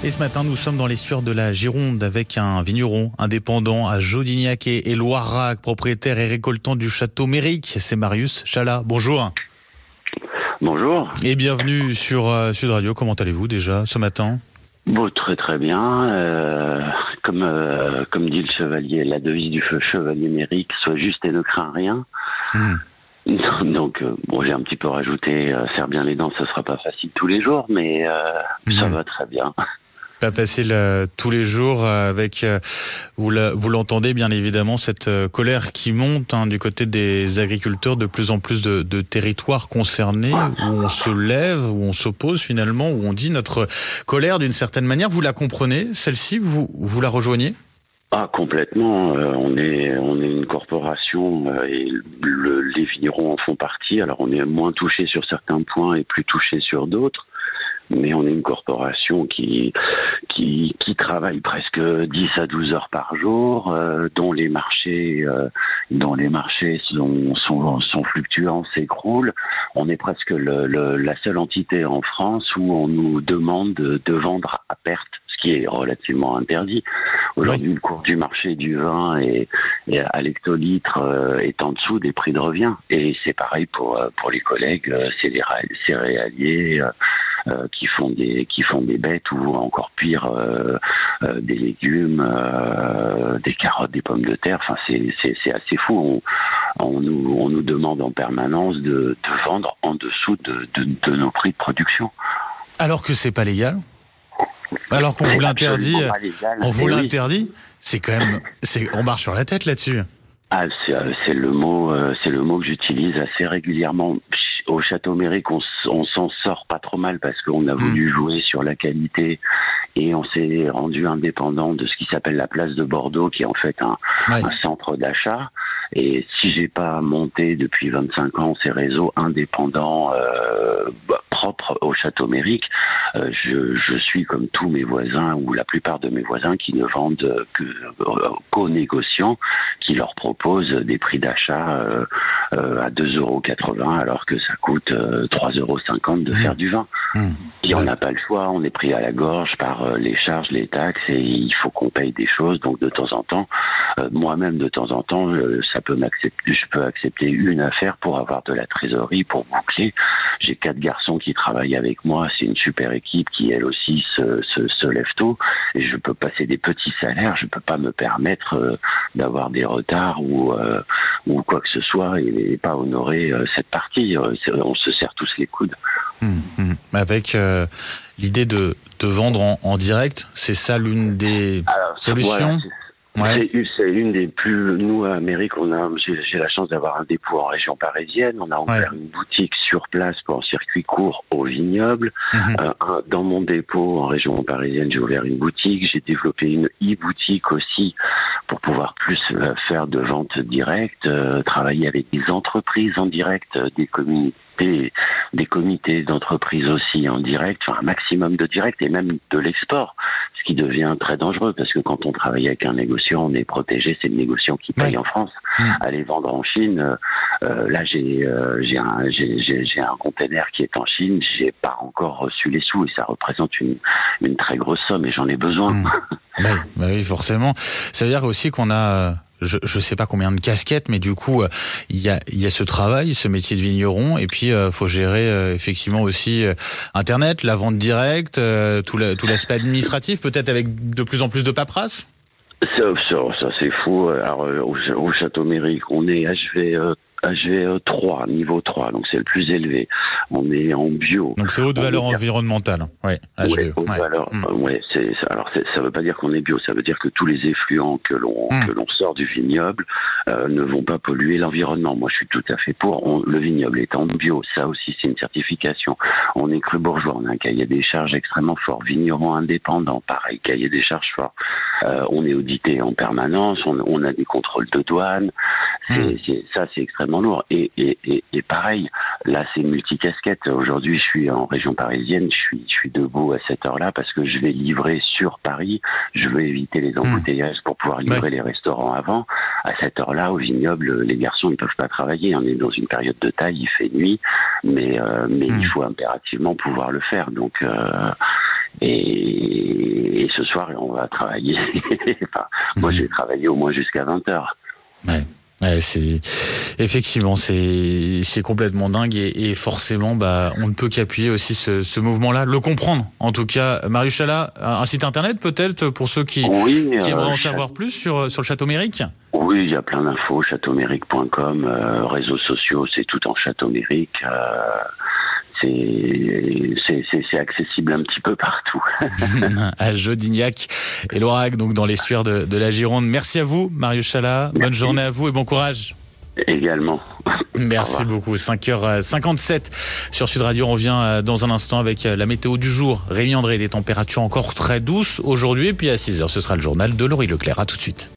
Et ce matin, nous sommes dans les sueurs de la Gironde avec un vigneron indépendant à Jodignac et Loirac, propriétaire et récoltant du château Méric. C'est Marius Chalat. Bonjour. Bonjour. Et bienvenue sur Sud Radio. Comment allez-vous déjà ce matin ? Bon, très bien. Comme dit le chevalier, la devise du chevalier Méric, sois juste et ne crains rien. Donc, j'ai un petit peu rajouté, serre bien les dents, ça sera pas facile tous les jours, mais ça va très bien. Pas facile tous les jours avec, vous l'entendez bien évidemment, cette colère qui monte du côté des agriculteurs, de plus en plus de territoires concernés, où on se lève, où on s'oppose finalement, où on dit notre colère d'une certaine manière. Vous la comprenez, celle-ci, vous la rejoignez ? Ah, complètement. On est une corporation et les vignerons en font partie. Alors on est moins touché sur certains points et plus touché sur d'autres. Mais on est une corporation qui travaille presque 10 à 12 heures par jour, dont les marchés sont fluctuants, s'écroulent. On est presque la seule entité en France où on nous demande de vendre à perte, ce qui est relativement interdit. Aujourd'hui, le cours du marché du vin et à l'hectolitre est en dessous des prix de revient. Et c'est pareil pour les collègues, c'est les céréaliers qui font des bêtes ou encore pire des légumes, des carottes, des pommes de terre. Enfin, c'est assez fou. On nous demande en permanence de vendre en dessous de nos prix de production. Alors que c'est pas légal. Alors qu'on vous l'interdit, l'interdit. C'est quand même, on marche sur la tête là-dessus. Ah, c'est le mot que j'utilise assez régulièrement. Au Château Méric, on s'en sort pas trop mal parce qu'on a voulu jouer sur la qualité et on s'est rendu indépendant de ce qui s'appelle la place de Bordeaux, qui est en fait un centre d'achat. Et si j'ai pas monté depuis 25 ans ces réseaux indépendants propres au Château Méric, je suis comme tous mes voisins ou la plupart de mes voisins qui ne vendent qu'aux négociants qui leur proposent des prix d'achat à 2,80 € alors que ça coûte 3,50 € de faire du vin. Et on n'a pas le choix, on est pris à la gorge par les charges, les taxes et il faut qu'on paye des choses. Donc de temps en temps, moi-même de temps en temps, je peux accepter une affaire pour avoir de la trésorerie, pour boucler. J'ai 4 garçons qui travaillent avec moi, c'est une super équipe qui elle aussi se lève tôt et je peux passer des petits salaires, je peux pas me permettre d'avoir des retards ou quoi que ce soit et pas honorer cette partie. On se serre tous les coudes. Avec l'idée de vendre en direct, c'est ça l'une des solutions. Voilà, c'est une des plus. Nous à Méric, j'ai la chance d'avoir un dépôt en région parisienne. On a ouvert une boutique sur place pour un circuit court au vignoble. Dans mon dépôt en région parisienne, j'ai ouvert une boutique. J'ai développé une e-boutique aussi pour pouvoir plus faire de vente directe, travailler avec des entreprises en direct, des comités d'entreprise aussi en direct, enfin un maximum de direct et même de l'export, ce qui devient très dangereux parce que quand on travaille avec un négociant, on est protégé, c'est le négociant qui paye en France. Aller vendre en Chine, là j'ai un container qui est en Chine, j'ai pas encore reçu les sous et ça représente une très grosse somme et j'en ai besoin. Oui, forcément. Ça veut dire aussi qu'on a je sais pas combien de casquettes, mais du coup, il y a ce travail, ce métier de vigneron, et puis faut gérer effectivement aussi Internet, la vente directe, tout l'aspect administratif, peut-être avec de plus en plus de paperasse. Ça c'est fou. Alors au Château Méric, on est HV3, niveau 3, donc c'est le plus élevé. On est en bio. Donc c'est haute valeur environnementale. HV. Haute valeur. Ça veut pas dire qu'on est bio, ça veut dire que tous les effluents que l'on sort du vignoble ne vont pas polluer l'environnement. Moi, je suis tout à fait pour. Le vignoble étant bio, ça aussi c'est une certification. On est cru bourgeois, on a un cahier des charges extrêmement fort. Vigneron indépendant, pareil, cahier des charges fort. On est audité en permanence, on a des contrôles de douane. C'est extrêmement lourd. Et pareil, là c'est multicasquette. Aujourd'hui je suis en région parisienne, je suis debout à cette heure-là parce que je vais livrer sur Paris, je veux éviter les embouteillages pour pouvoir livrer les restaurants avant. À cette heure-là, au vignoble, les garçons ne peuvent pas travailler. On est dans une période de taille, il fait nuit, mais il faut impérativement pouvoir le faire. Donc Et ce soir, on va travailler. Enfin, moi, j'ai travaillé au moins jusqu'à 20h. Ouais. Ouais, c'est effectivement c'est complètement dingue et forcément on ne peut qu'appuyer aussi ce mouvement-là, le comprendre. En tout cas, Marius Chalat, un site internet peut-être pour ceux qui aimeraient en savoir plus sur le Château-Mérique. Oui, il y a plein d'infos, châteaumérique.com, réseaux sociaux, c'est tout en Château-Mérique. C'est accessible un petit peu partout. À Jodignac et l'Aurac, donc dans les sueurs de la Gironde. Merci à vous, Marius Chalat. Bonne journée à vous et bon courage. Également. Merci beaucoup. 5h57 sur Sud Radio. On revient dans un instant avec la météo du jour. Rémi André, des températures encore très douces aujourd'hui. Et puis à 6h, ce sera le journal de Laurie Leclerc. À tout de suite.